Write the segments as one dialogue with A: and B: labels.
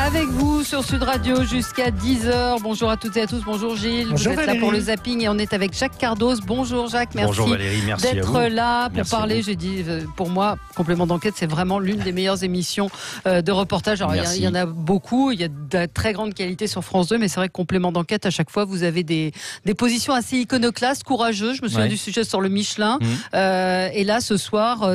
A: Avec vous sur Sud Radio jusqu'à 10h. Bonjour à toutes et à tous. Bonjour Gilles.
B: Bonjour
A: vous êtes
B: Valérie.
A: là pour le zapping et on est avec Jacques Cardos. Bonjour Jacques, merci.
C: Bonjour Valérie, merci
A: d'être là pour
C: Merci
A: parler. J'ai dit, pour moi, Complément d'enquête, c'est vraiment l'une des meilleures émissions de reportage. Alors, il y en a beaucoup. Il y a de très grande qualité sur France 2, mais c'est vrai que Complément d'enquête, à chaque fois, vous avez des positions assez iconoclastes, courageuses. Je me souviens du sujet sur le Michelin. Et là, ce soir,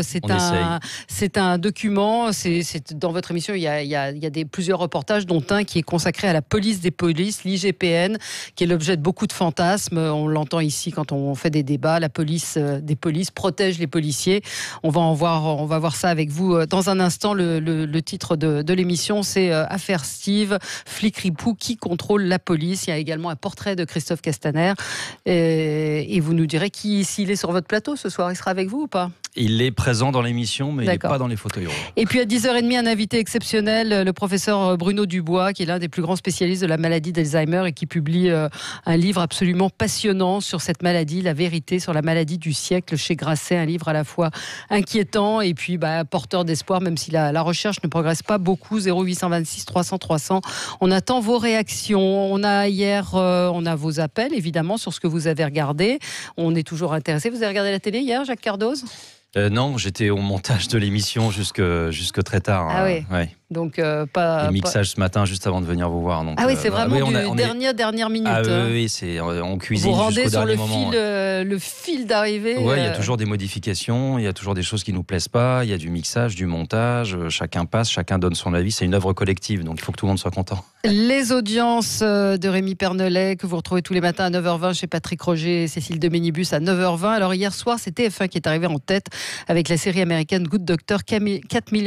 A: c'est un document. C'est dans votre émission, il y a plusieurs reportages, dont un qui est consacré à la police des polices, l'IGPN, qui est l'objet de beaucoup de fantasmes. On l'entend ici quand on fait des débats. La police des polices protège les policiers. On va voir ça avec vous dans un instant. Le titre de l'émission, c'est Affaire Steve, flic ripou qui contrôle la police. Il y a également un portrait de Christophe Castaner. Et vous nous direz s'il est sur votre plateau ce soir, il sera avec vous ou pas ?
C: Il est présent dans l'émission, mais il n'est pas dans les fauteuils rouges.
A: Et puis à 10h30, un invité exceptionnel, le professeur Bruno Dubois, qui est l'un des plus grands spécialistes de la maladie d'Alzheimer et qui publie un livre absolument passionnant sur cette maladie, La vérité sur la maladie du siècle, chez Grasset, un livre à la fois inquiétant et puis porteur d'espoir, même si la recherche ne progresse pas beaucoup. 0826 300 300. On attend vos réactions. On a vos appels, évidemment, sur ce que vous avez regardé. On est toujours intéressé. Vous avez regardé la télé hier, Jacques Cardos ?
C: Non, j'étais au montage de l'émission jusque très tard.
A: Ah oui.
C: Ouais.
A: Donc pas.
C: Et mixage ce matin juste avant de venir vous voir. Donc,
A: c'est vraiment dernière minute.
C: Oui, on cuisine
A: vous rendez
C: jusqu'au
A: sur
C: dernier moment.
A: Le fil d'arrivée.
C: Oui, il y a toujours des modifications, il y a toujours des choses qui nous plaisent pas, il y a du mixage, du montage, chacun passe, chacun donne son avis. C'est une œuvre collective, donc il faut que tout le monde soit content.
A: Les audiences de Rémi Pernelet que vous retrouvez tous les matins à 9h20 chez Patrick Roger et Cécile de Ménibus à 9h20. Alors hier soir, c'est TF1 qui est arrivé en tête avec la série américaine Good Doctor, 4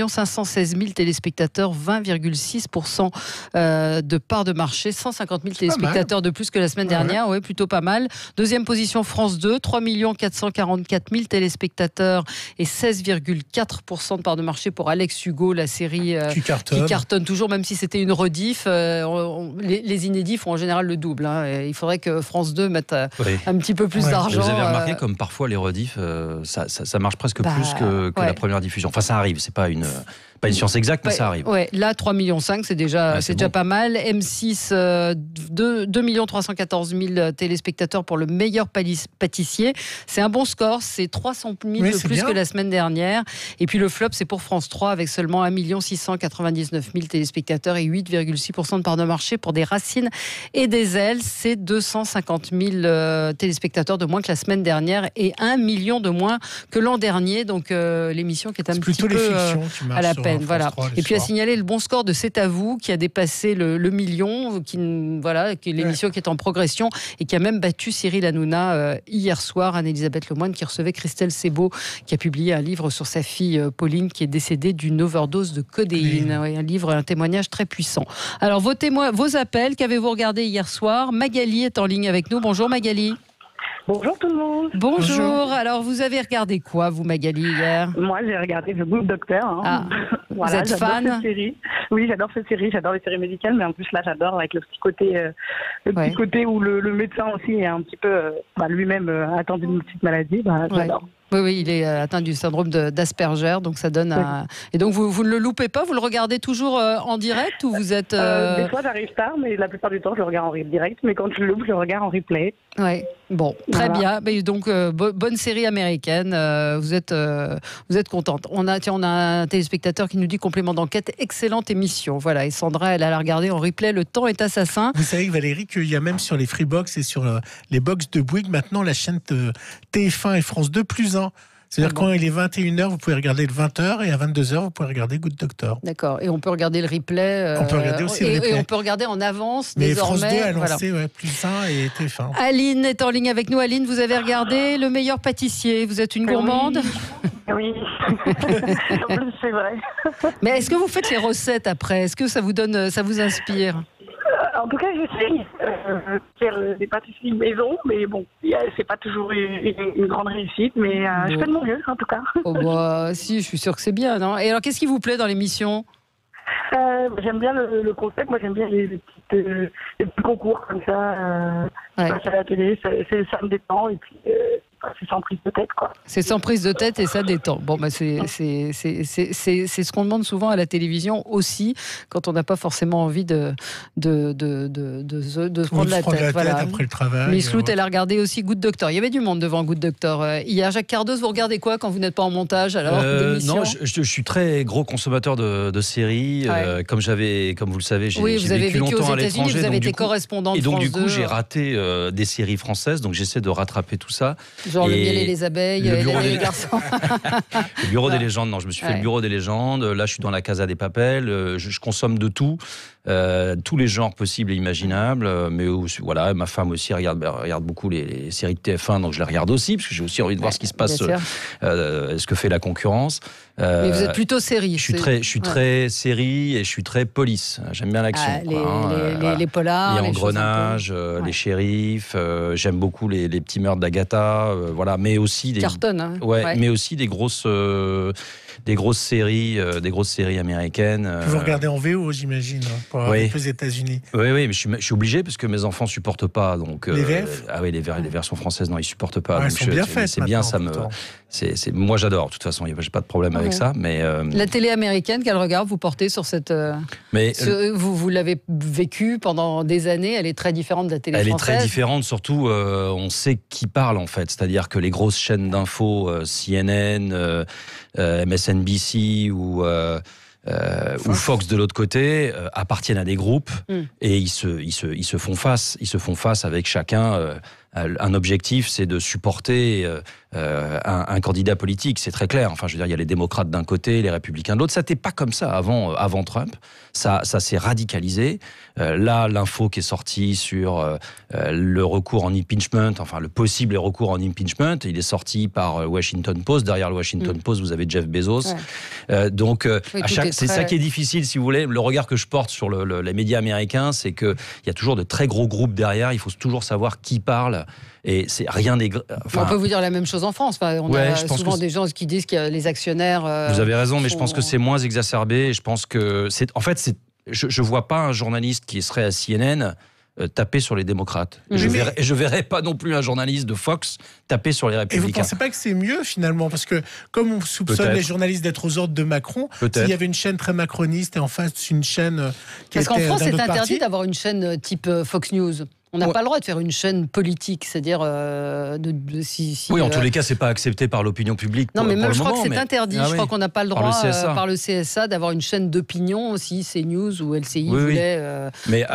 A: 516 000 téléspectateurs, 20,6% de part de marché, 150 000 téléspectateurs de plus que la semaine dernière, ouais, plutôt pas mal. Deuxième position, France 2, 3 444 000 téléspectateurs et 16,4% de part de marché pour Alex Hugo, la série qui cartonne toujours, même si c'était une rediff. Les inédits font en général le double. Il faudrait que France 2 mette un petit peu plus d'argent.
C: Vous avez remarqué comme parfois les rediffs, ça marche presque plus que la première diffusion. Enfin, ça arrive, c'est pas une science exacte, mais ça arrive. Ouais,
A: là, 3,5 millions, c'est déjà pas mal. M6, 2 314 000 téléspectateurs pour le meilleur pâtissier. C'est un bon score, c'est 300 000 de plus que la semaine dernière. Et puis le flop, c'est pour France 3 avec seulement 1 699 000 téléspectateurs et 8,6% de part de marché pour des racines et des ailes. C'est 250 000 téléspectateurs de moins que la semaine dernière et 1 million de moins que l'an dernier. Donc l'émission qui est un petit peu à la peine. Voilà. Et puis à signaler le bon score de C'est à vous qui a dépassé le million, qui est l'émission qui est en progression et qui a même battu Cyril Hanouna hier soir. Anne-Elisabeth Lemoine qui recevait Christelle Sebot qui a publié un livre sur sa fille Pauline qui est décédée d'une overdose de codéine. Un livre, un témoignage très puissant. Alors vos appels, qu'avez-vous regardé hier soir ? Magali est en ligne avec nous. Bonjour Magali.
D: Bonjour tout le monde.
A: Bonjour. Alors, vous avez regardé quoi, vous, Magali, hier ?
D: Moi, j'ai regardé The Good Doctor.
A: Vous êtes fan ?
D: Cette série. Oui, j'adore cette série. J'adore les séries médicales, mais en plus, là, j'adore avec le petit côté où le médecin aussi est un petit peu lui-même atteint d'une petite maladie. J'adore.
A: Oui, il est atteint du syndrome d'Asperger, donc ça donne un... Et donc, vous ne le loupez pas ? Vous le regardez toujours en direct ou vous êtes...
D: Des fois, j'arrive tard, mais la plupart du temps, je le regarde en direct. Mais quand je le loupe, je le regarde en replay.
A: Oui, bon, très bien. Mais donc, bonne série américaine. Vous êtes contente. On a un téléspectateur qui nous dit Complément d'enquête, excellente émission. Voilà, et Sandra, elle a la regardé en replay. Le temps est assassin.
B: Vous savez, Valérie, qu'il y a même sur les Freebox et sur les box de Bouygues, maintenant, la chaîne TF1 et France 2 +1. C'est-à-dire quand il est 21h, vous pouvez regarder le 20h et à 22h, vous pouvez regarder Good Doctor.
A: D'accord. Et on peut regarder le replay.
B: On peut regarder aussi le replay.
A: Et on peut regarder en avance
B: mais
A: désormais.
B: France 2 a lancé +1 et TF1.
A: Aline est en ligne avec nous. Aline, vous avez regardé Le meilleur pâtissier. Vous êtes une gourmande ?
D: Oui. En plus, c'est vrai.
A: Mais est-ce que vous faites les recettes après ? Est-ce que ça vous inspire ?
D: En tout cas, j'essaye de faire des pâtisseries maison, mais bon, c'est pas toujours une grande réussite, mais je fais de mon mieux, en tout cas.
A: Si, je suis sûre que c'est bien, non ? Et alors, qu'est-ce qui vous plaît dans l'émission ?
D: J'aime bien le concept, moi j'aime bien les petits concours comme ça, à la télé, ça me détend, et puis c'est sans prise de tête, quoi.
A: C'est sans prise de tête et ça détend. Bon, bah c'est ce qu'on demande souvent à la télévision aussi, quand on n'a pas forcément envie de se prendre la tête.
B: Voilà. Après le travail.
A: Miss Lout, elle a regardé aussi Good Doctor. Il y avait du monde devant Good Doctor. Hier, Jacques Cardoz, vous regardez quoi quand vous n'êtes pas en montage alors
C: Non, je suis très gros consommateur de séries. Comme vous le savez, j'ai vécu longtemps à l'étranger.
A: Vous avez été correspondant de
C: France 2. Et donc, du coup,
A: 2.
C: j'ai raté des séries françaises. Donc, j'essaie de rattraper tout ça.
A: Genre Le miel et les abeilles, Hélène et les garçons.
C: Le bureau des légendes. Non, je me suis fait le bureau des légendes. Là, je suis dans la Casa des Papel. Je consomme de tout. Tous les genres possibles et imaginables, mais voilà, ma femme aussi regarde beaucoup les séries de TF1, donc je les regarde aussi parce que j'ai aussi envie de voir ce qui se passe, ce que fait la concurrence.
A: Mais vous êtes plutôt série.
C: Je suis très série et je suis très police. J'aime bien l'action.
A: Les polars,
C: les engrenages, les shérifs. J'aime beaucoup les petits meurtres d'Agatha, voilà, mais aussi des
A: cartonnes.
C: Mais aussi des grosses séries américaines.
B: Vous regardez en VO, j'imagine, pour avoir aux États-Unis.
C: Oui, mais je suis obligé parce que mes enfants supportent pas. Donc
B: les VF.
C: Les versions françaises, non, ils supportent pas.
B: Elles sont bien faites.
C: C'est bien, ça me. Moi, j'adore. De toute façon, j'ai pas de problème avec ça. Mais
A: la télé américaine, quel regard vous portez sur cette vous l'avez vécu pendant des années. Elle est très différente de la télé française.
C: Elle est très différente. Surtout, on sait qui parle en fait. C'est-à-dire que les grosses chaînes d'infos, CNN, MSNBC ou Fox de l'autre côté appartiennent à des groupes et ils se font face. Ils se font face avec chacun. Un objectif, c'est de supporter un candidat politique, c'est très clair. Enfin, je veux dire, il y a les démocrates d'un côté, les républicains de l'autre. Ça n'était pas comme ça avant Trump. Ça s'est radicalisé. Là, l'info qui est sortie sur le recours en impeachment, enfin le possible recours en impeachment, il est sorti par Washington Post. Derrière le Washington Post, vous avez Jeff Bezos. C'est ça qui est difficile, si vous voulez. Le regard que je porte sur les médias américains, c'est qu'il y a toujours de très gros groupes derrière. Il faut toujours savoir qui parle. Et c'est rien des.
A: On peut vous dire la même chose en France. Enfin, on a souvent des gens qui disent que les actionnaires.
C: Vous avez raison, mais je pense que c'est moins exacerbé. Je pense que je vois pas un journaliste qui serait à CNN taper sur les démocrates. Je verrais pas non plus un journaliste de Fox taper sur les républicains.
B: Et vous pensez pas que c'est mieux finalement, parce que comme on soupçonne les journalistes d'être aux ordres de Macron, s'il y avait une chaîne très macroniste et en face une chaîne qui
A: parce
B: était
A: qu'en France c'est interdit
B: parti,
A: d'avoir une chaîne type Fox News. On n'a pas le droit de faire une chaîne politique, c'est-à-dire
C: oui, en tous les cas, c'est pas accepté par l'opinion publique.
A: Non, mais même je crois que c'est interdit. Je crois qu'on n'a pas le droit par le CSA d'avoir une chaîne d'opinion si CNews ou LCI voulait.
C: Mais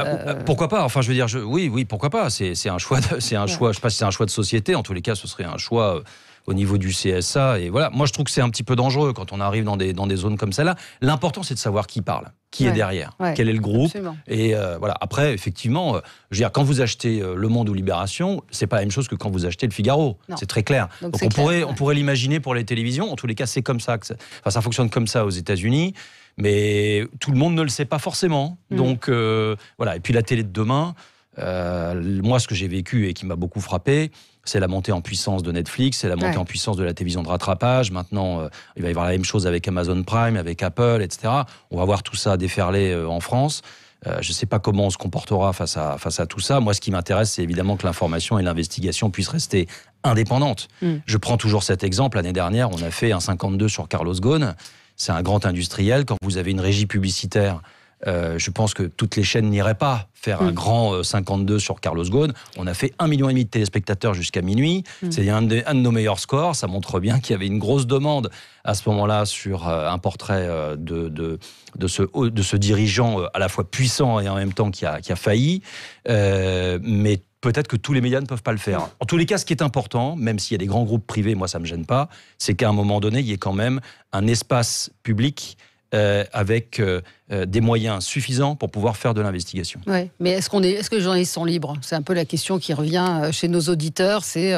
C: pourquoi pas ? Enfin, je veux dire, oui, pourquoi pas ? C'est un choix. Je sais pas si c'est un choix de société. En tous les cas, ce serait un choix. Au niveau du CSA, et voilà. Moi, je trouve que c'est un petit peu dangereux quand on arrive dans des zones comme celle-là. L'important, c'est de savoir qui parle, qui est derrière, quel est le groupe. Absolument. Et voilà. Après, effectivement, je veux dire, quand vous achetez Le Monde ou Libération, c'est pas la même chose que quand vous achetez Le Figaro. Non. C'est très clair. Donc on pourrait l'imaginer pour les télévisions. En tous les cas, c'est comme ça ça fonctionne comme ça aux États-Unis. Mais tout le monde ne le sait pas forcément. Donc voilà. Et puis la télé de demain. Moi, ce que j'ai vécu et qui m'a beaucoup frappé, c'est la montée en puissance de Netflix, c'est la montée en puissance de la télévision de rattrapage. Maintenant, il va y avoir la même chose avec Amazon Prime, avec Apple, etc. On va voir tout ça déferler en France. Je ne sais pas comment on se comportera face à tout ça. Moi, ce qui m'intéresse, c'est évidemment que l'information et l'investigation puissent rester indépendantes. Je prends toujours cet exemple. L'année dernière, on a fait un 52 sur Carlos Ghosn. C'est un grand industriel. Quand vous avez une régie publicitaire, je pense que toutes les chaînes n'iraient pas faire un grand 52 sur Carlos Ghosn. On a fait 1,5 million de téléspectateurs jusqu'à minuit. C'est un de nos meilleurs scores. Ça montre bien qu'il y avait une grosse demande à ce moment-là sur un portrait de ce dirigeant à la fois puissant et en même temps qui a failli. Mais peut-être que tous les médias ne peuvent pas le faire. En tous les cas, ce qui est important, même s'il y a des grands groupes privés, moi ça ne me gêne pas, c'est qu'à un moment donné, il y ait quand même un espace public avec des moyens suffisants pour pouvoir faire de l'investigation.
A: Ouais, mais est-ce que les journalistes sont libres ? C'est un peu la question qui revient chez nos auditeurs, c'est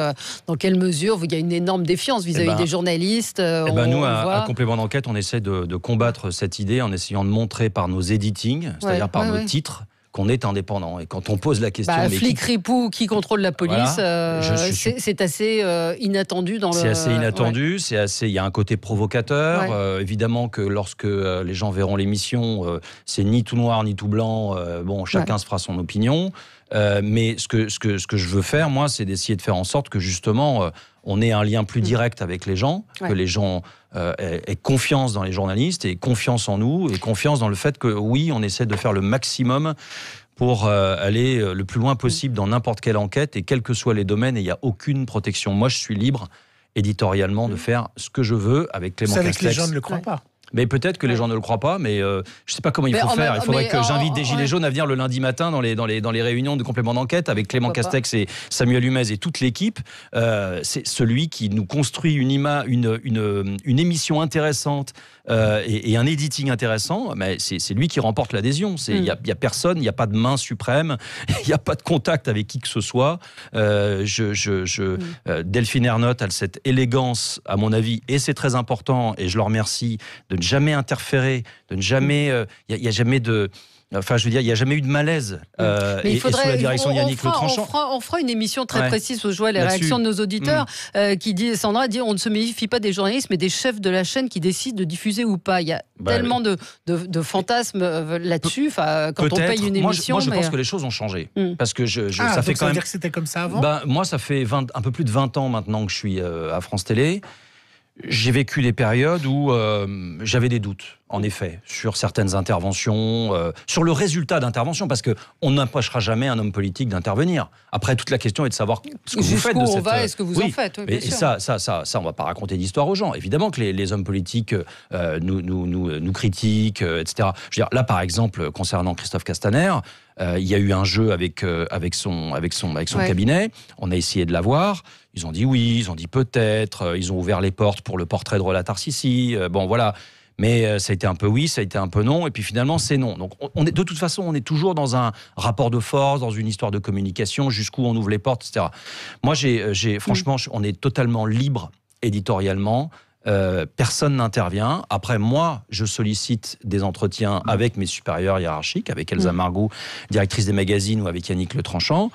A: dans quelle mesure il y a une énorme défiance vis-à-vis des journalistes.
C: Nous, à Complément d'enquête, on essaie de combattre cette idée en essayant de montrer par nos editings, c'est-à-dire par nos titres, qu'on est indépendant. Et quand on pose la question...
A: flic ripou qui contrôle la police, c'est assez inattendu dans le...
C: C'est assez inattendu, il y a un côté provocateur. Évidemment que lorsque les gens verront l'émission, c'est ni tout noir ni tout blanc. Chacun se fera son opinion. Mais ce que je veux faire, moi, c'est d'essayer de faire en sorte que justement... on ait un lien plus direct avec les gens, que les gens aient confiance dans les journalistes, et confiance en nous, et confiance dans le fait que oui, on essaie de faire le maximum pour aller le plus loin possible dans n'importe quelle enquête, et quels que soient les domaines, et il n'y a aucune protection. Moi, je suis libre éditorialement de faire ce que je veux avec Clément Castex.
B: C'est avec les gens ne le croient pas.
C: Mais peut-être que les gens ne le croient pas, mais je ne sais pas comment il faut faire. Il faudrait que j'invite des Gilets jaunes à venir le lundi matin dans les réunions de complément d'enquête avec Clément Castex et Samuel Humez et toute l'équipe. C'est celui qui nous construit une émission intéressante et un editing intéressant. Mais c'est lui qui remporte l'adhésion. Il n'y a personne, il n'y a pas de main suprême, il n'y a pas de contact avec qui que ce soit. Delphine Ernotte a cette élégance, à mon avis, et c'est très important, et je le remercie, de ne jamais interférer, de ne jamais... Il n'y a jamais de... Enfin, je veux dire, il n'y a jamais eu de malaise. Et sous la direction de Yannick Le Tranchant.
A: On fera une émission très précise où je vois les réactions de nos auditeurs. Sandra dit, on ne se méfie pas des journalistes, mais des chefs de la chaîne qui décident de diffuser ou pas. Il y a tellement de fantasmes là-dessus. Quand on paye une émission.
C: Moi, je pense que les choses ont changé. Parce que
B: ça fait quand même... dire que c'était comme ça avant.
C: Moi, ça fait un peu plus de 20 ans maintenant que je suis à France Télé. J'ai vécu des périodes où j'avais des doutes, en effet, sur certaines interventions, sur le résultat d'intervention, parce qu'on n'empêchera jamais un homme politique d'intervenir. Après, toute la question est de savoir ce que vous faites de cette...
A: est-ce que vous en faites, bien sûr.
C: Et ça, on ne va pas raconter d'histoire aux gens. Évidemment que les hommes politiques nous critiquent, etc. Je veux dire, là, par exemple, concernant Christophe Castaner, il y a eu un jeu avec son cabinet. On a essayé de l'avoir. Ils ont dit oui, ils ont dit peut-être. Ils ont ouvert les portes pour le portrait de Roland Tarcissi. Bon, voilà. Mais ça a été un peu oui, ça a été un peu non. Et puis finalement, c'est non. Donc, de toute façon, on est toujours dans un rapport de force, dans une histoire de communication, jusqu'où on ouvre les portes, etc. Moi, franchement, on est totalement libre éditorialement. Personne n'intervient. Après, moi, je sollicite des entretiens avec mes supérieurs hiérarchiques, avec Elsa Margou, directrice des magazines, ou avec Yannick Le Tranchant,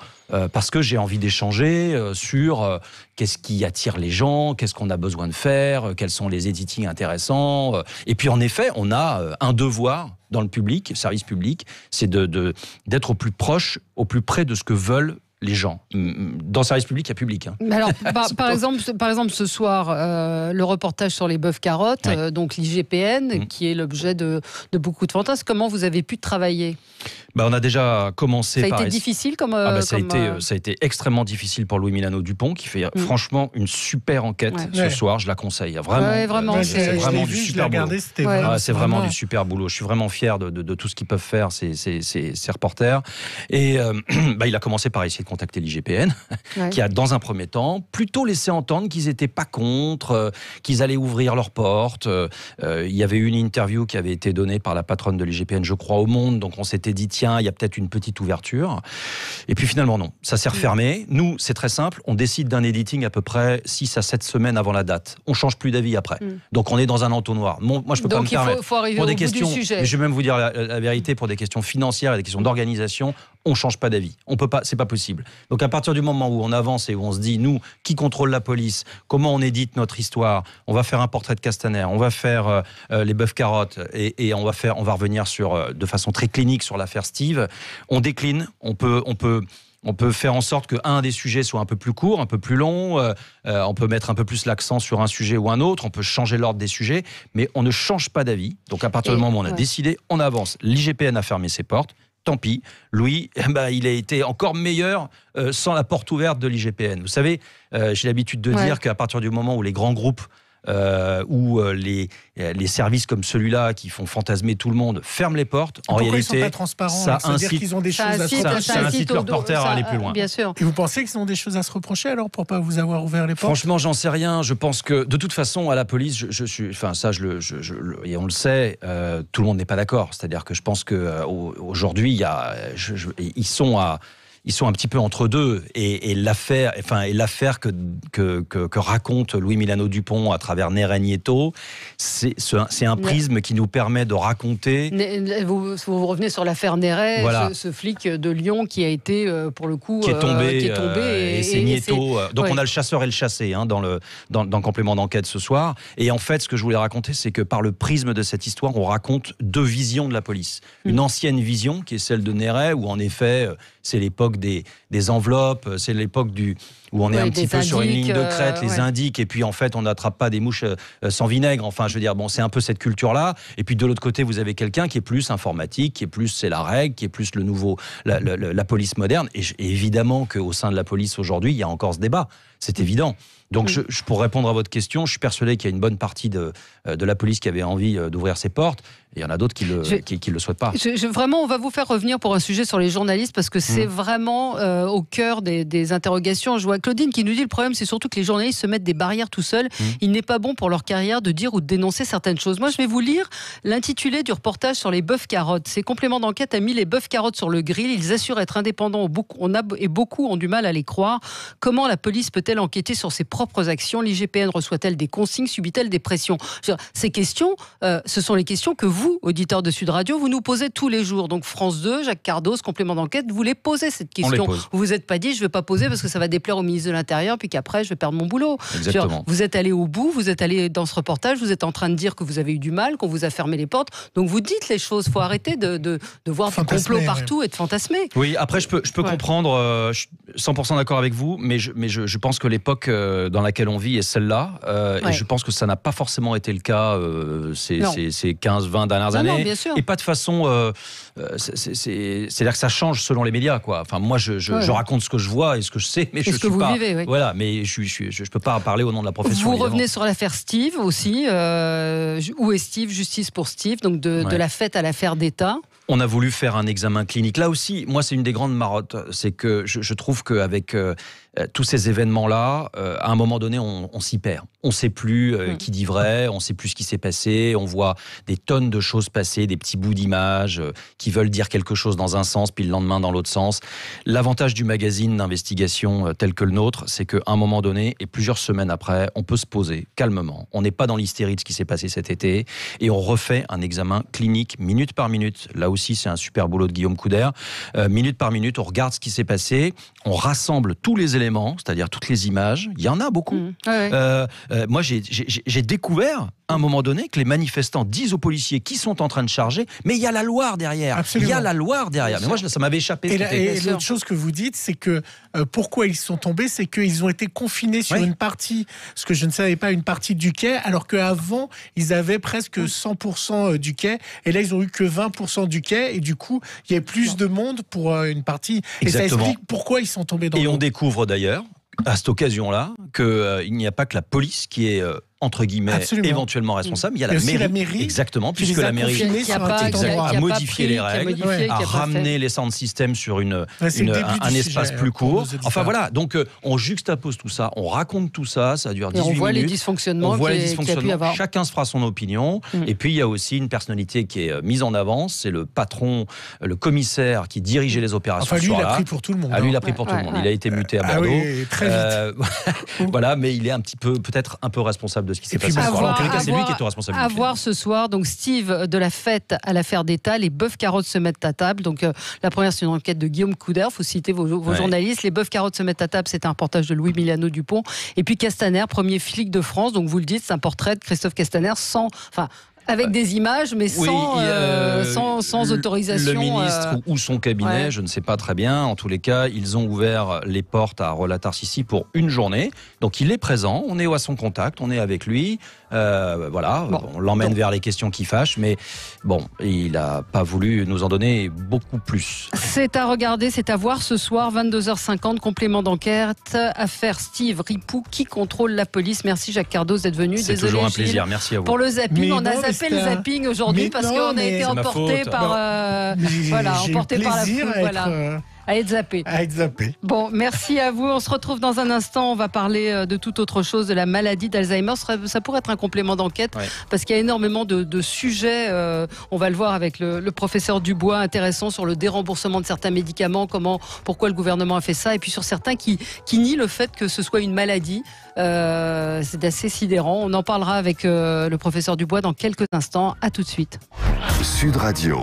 C: parce que j'ai envie d'échanger sur qu'est-ce qui attire les gens, qu'est-ce qu'on a besoin de faire, quels sont les editings intéressants. Et puis, en effet, on a un devoir dans le public, service public, c'est d'être au plus proche, au plus près de ce que veulent les gens. Dans le service public, il y a public.
A: Alors, par exemple, ce soir, le reportage sur les bœufs carottes, donc l'IGPN, qui est l'objet de beaucoup de fantasmes. Comment vous avez pu travailler ?
C: On a déjà commencé par...
A: Ça a été difficile
C: ça a été extrêmement difficile pour Louis Milano-Dupont, qui fait franchement une super enquête ce soir. Je la conseille.
A: Vraiment.
C: C'est vraiment du super boulot. C'est vraiment du super boulot. Je suis vraiment fier de tout ce qu'ils peuvent faire, ces reporters. Et il a commencé par essayer de contacter l'IGPN, qui a, dans un premier temps, plutôt laissé entendre qu'ils n'étaient pas contre, qu'ils allaient ouvrir leurs portes. Il y avait eu une interview qui avait été donnée par la patronne de l'IGPN, je crois, au Monde. Donc on s'était dit, tiens, il y a peut-être une petite ouverture. Et puis finalement, non. Ça s'est refermé. Nous, c'est très simple. On décide d'un editing à peu près 6 à 7 semaines avant la date. On ne change plus d'avis après. Donc on est dans un entonnoir. Moi, je ne peux pas me permettre.
A: Faut arriver pour des questions, du sujet.
C: Mais je vais même vous dire la vérité, pour des questions financières et des questions d'organisation, on ne change pas d'avis. On peut pas, c'est pas possible. Donc à partir du moment où on avance et où on se dit, nous, qui contrôle la police, comment on édite notre histoire, on va faire un portrait de Castaner, on va faire les bœufs carottes et on va revenir de façon très clinique sur l'affaire Steve. On décline, on peut faire en sorte qu'un des sujets soit un peu plus court, un peu plus long, on peut mettre un peu plus l'accent sur un sujet ou un autre, on peut changer l'ordre des sujets, mais on ne change pas d'avis. Donc à partir du moment où on a décidé, on avance. L'IGPN a fermé ses portes. Tant pis, Louis, il a été encore meilleur sans la porte ouverte de l'IGPN. Vous savez, j'ai l'habitude de dire qu'à partir du moment où les grands groupes où les services comme celui-là qui font fantasmer tout le monde ferment les portes, en réalité,
B: ils sont pas transparents,
C: ça incite,
B: qu'ils ont des choses à se reprocher.
C: Ça incite leurs reporters à aller plus loin.
A: Bien sûr.
B: Et vous pensez qu'ils ont des choses à se reprocher alors pour pas vous avoir ouvert les portes ?
C: Franchement, j'en sais rien. Je pense que de toute façon, à la police, et on le sait, tout le monde n'est pas d'accord. C'est-à-dire que je pense que aujourd'hui, ils sont un petit peu entre deux, et l'affaire que raconte Louis Milano-Dupont à travers Néret Nieto, c'est un prisme qui nous permet de raconter.
A: Vous revenez sur l'affaire Néret, ce flic de Lyon qui a été pour le coup
C: qui est tombé et c'est Nieto. Donc on a le chasseur et le chassé dans le complément d'enquête ce soir. Et en fait, ce que je voulais raconter, c'est que par le prisme de cette histoire, on raconte deux visions de la police. Une ancienne vision qui est celle de Néret, où en effet c'est l'époque des enveloppes, c'est l'époque où on est un petit peu sur une ligne de crête, les indiques, et puis en fait on n'attrape pas des mouches sans vinaigre. Enfin, je veux dire, bon, c'est un peu cette culture-là. Et puis de l'autre côté, vous avez quelqu'un qui est plus informatique, qui est plus c'est la règle, qui est plus le nouveau, la police moderne. Et évidemment qu'au sein de la police aujourd'hui, il y a encore ce débat. C'est évident. Donc, pour répondre à votre question, je suis persuadé qu'il y a une bonne partie de la police qui avait envie d'ouvrir ses portes. Et il y en a d'autres qui le souhaitent pas.
A: Vraiment, on va vous faire revenir pour un sujet sur les journalistes parce que c'est vraiment au cœur des interrogations. Je vois Claudine qui nous dit le problème, c'est surtout que les journalistes se mettent des barrières tout seuls. Il n'est pas bon pour leur carrière de dire ou de dénoncer certaines choses. Moi, je vais vous lire l'intitulé du reportage sur les bœufs carottes. Ces compléments d'enquête a mis les bœufs carottes sur le grill. Ils assurent être indépendants et beaucoup ont du mal à les croire. Comment la police peut-elle enquêter sur ses propres actions? L'IGPN reçoit-elle des consignes? Subit-elle des pressions? Ces questions, ce sont les questions que vous, auditeurs de Sud Radio, vous nous posez tous les jours. Donc France 2, Jacques Cardos, complément d'enquête, vous les posez cette question. Vous vous êtes pas dit, je ne vais pas poser parce que ça va déplaire au ministre de l'Intérieur, puis qu'après, je vais perdre mon boulot.
C: Exactement.
A: Vous êtes allé au bout, vous êtes allé dans ce reportage, vous êtes en train de dire que vous avez eu du mal, qu'on vous a fermé les portes. Donc vous dites les choses. Il faut arrêter de voir du complot partout et de fantasmer.
C: Oui, après, je peux comprendre, je suis 100% d'accord avec vous, mais je pense que l'époque dans laquelle on vit est celle-là. Et je pense que ça n'a pas forcément été le cas ces 15-20 dernières années.
A: Non, bien sûr.
C: Et pas de façon... c'est-à-dire que ça change selon les médias, quoi. Enfin, moi, je raconte ce que je vois et ce que je sais, mais je suis pas... Vivez, oui. Voilà, mais je peux pas parler au nom de la profession.
A: Vous
C: évidemment.
A: Revenez sur l'affaire Steve aussi. Où est Steve? Justice pour Steve. Donc de la fête à l'affaire d'État.
C: On a voulu faire un examen clinique. Là aussi, moi, c'est une des grandes marottes. C'est que je trouve qu'avec tous ces événements-là, à un moment donné, on s'y perd. On ne sait plus qui dit vrai, on ne sait plus ce qui s'est passé. On voit des tonnes de choses passer, des petits bouts d'images qui veulent dire quelque chose dans un sens, puis le lendemain dans l'autre sens. L'avantage du magazine d'investigation tel que le nôtre, c'est qu'à un moment donné, et plusieurs semaines après, on peut se poser calmement. On n'est pas dans l'hystérie de ce qui s'est passé cet été, et on refait un examen clinique minute par minute. Là aussi, c'est un super boulot de Guillaume Couder. Minute par minute, on regarde ce qui s'est passé, on rassemble tous les éléments, c'est-à-dire toutes les images. Il y en a beaucoup. Moi, j'ai découvert à un moment donné que les manifestants disent aux policiers qui sont en train de charger, mais il y a la Loire derrière.
B: Absolument.
C: Il y a la Loire derrière. Mais moi, ça m'avait échappé.
B: Et l'autre chose que vous dites, c'est que pourquoi ils sont tombés, c'est qu'ils ont été confinés sur une partie, ce que je ne savais pas, une partie du quai, alors qu'avant, ils avaient presque 100% du quai, et là, ils ont eu que 20% du quai, et du coup, il y a plus de monde pour une partie.
C: Exactement.
B: Et ça explique pourquoi ils sont tombés dans l'eau.
C: Et on découvre d'ailleurs, à cette occasion-là, qu'il n'y a pas que la police qui est... entre guillemets, éventuellement responsable. Il y a la mairie. Exactement, puisque la mairie a modifié les règles, a ramené les sound systems sur un espace plus court. Enfin voilà, donc on juxtapose tout ça, on raconte tout ça, ça dure 18 minutes.
A: On voit les dysfonctionnements qu'il y a pu avoir.
C: Chacun se fera son opinion. Et puis il y a aussi une personnalité qui est mise en avant, c'est le patron, le commissaire qui dirigeait les opérations.
B: Enfin lui, il a pris pour tout le monde.
C: Lui, il a pris pour tout le monde. Il a été muté à Bordeaux.
B: Très vite.
C: Voilà, mais il est peut-être un peu responsable de ce qui s'est passé. En tous les cas, c'est lui qui est au responsable.
A: À voir ce soir, donc Steve, de la fête à l'affaire d'État, les bœufs carottes se mettent à table. Donc la première, c'est une enquête de Guillaume Couder. Il faut citer vos journalistes. Les bœufs carottes se mettent à table, c'est un reportage de Louis Milano Dupont. Et puis Castaner, premier flic de France. Donc vous le dites, c'est un portrait de Christophe Castaner avec des images, mais sans autorisation.
C: Le ministre ou son cabinet, je ne sais pas très bien. En tous les cas, ils ont ouvert les portes à Relatar Sissi pour une journée. Donc il est présent, on est à son contact, on est avec lui. On l'emmène vers les questions qui fâchent, mais bon, il n'a pas voulu nous en donner beaucoup plus.
A: C'est à regarder, c'est à voir ce soir, 22h50, complément d'enquête, affaire Steve Ripou, qui contrôle la police. Merci Jacques Cardos d'être venu.
C: C'est toujours un plaisir, merci à vous.
A: Pour le zapping, on a zappé le zapping aujourd'hui parce qu'on a été emporté par la foule. À être zappé. Bon, merci à vous. On se retrouve dans un instant. On va parler de toute autre chose, de la maladie d'Alzheimer. Ça pourrait être un complément d'enquête parce qu'il y a énormément de sujets. On va le voir avec le professeur Dubois, intéressant sur le déremboursement de certains médicaments, pourquoi le gouvernement a fait ça, et puis sur certains qui nient le fait que ce soit une maladie. C'est assez sidérant. On en parlera avec le professeur Dubois dans quelques instants. À tout de suite.
E: Sud Radio.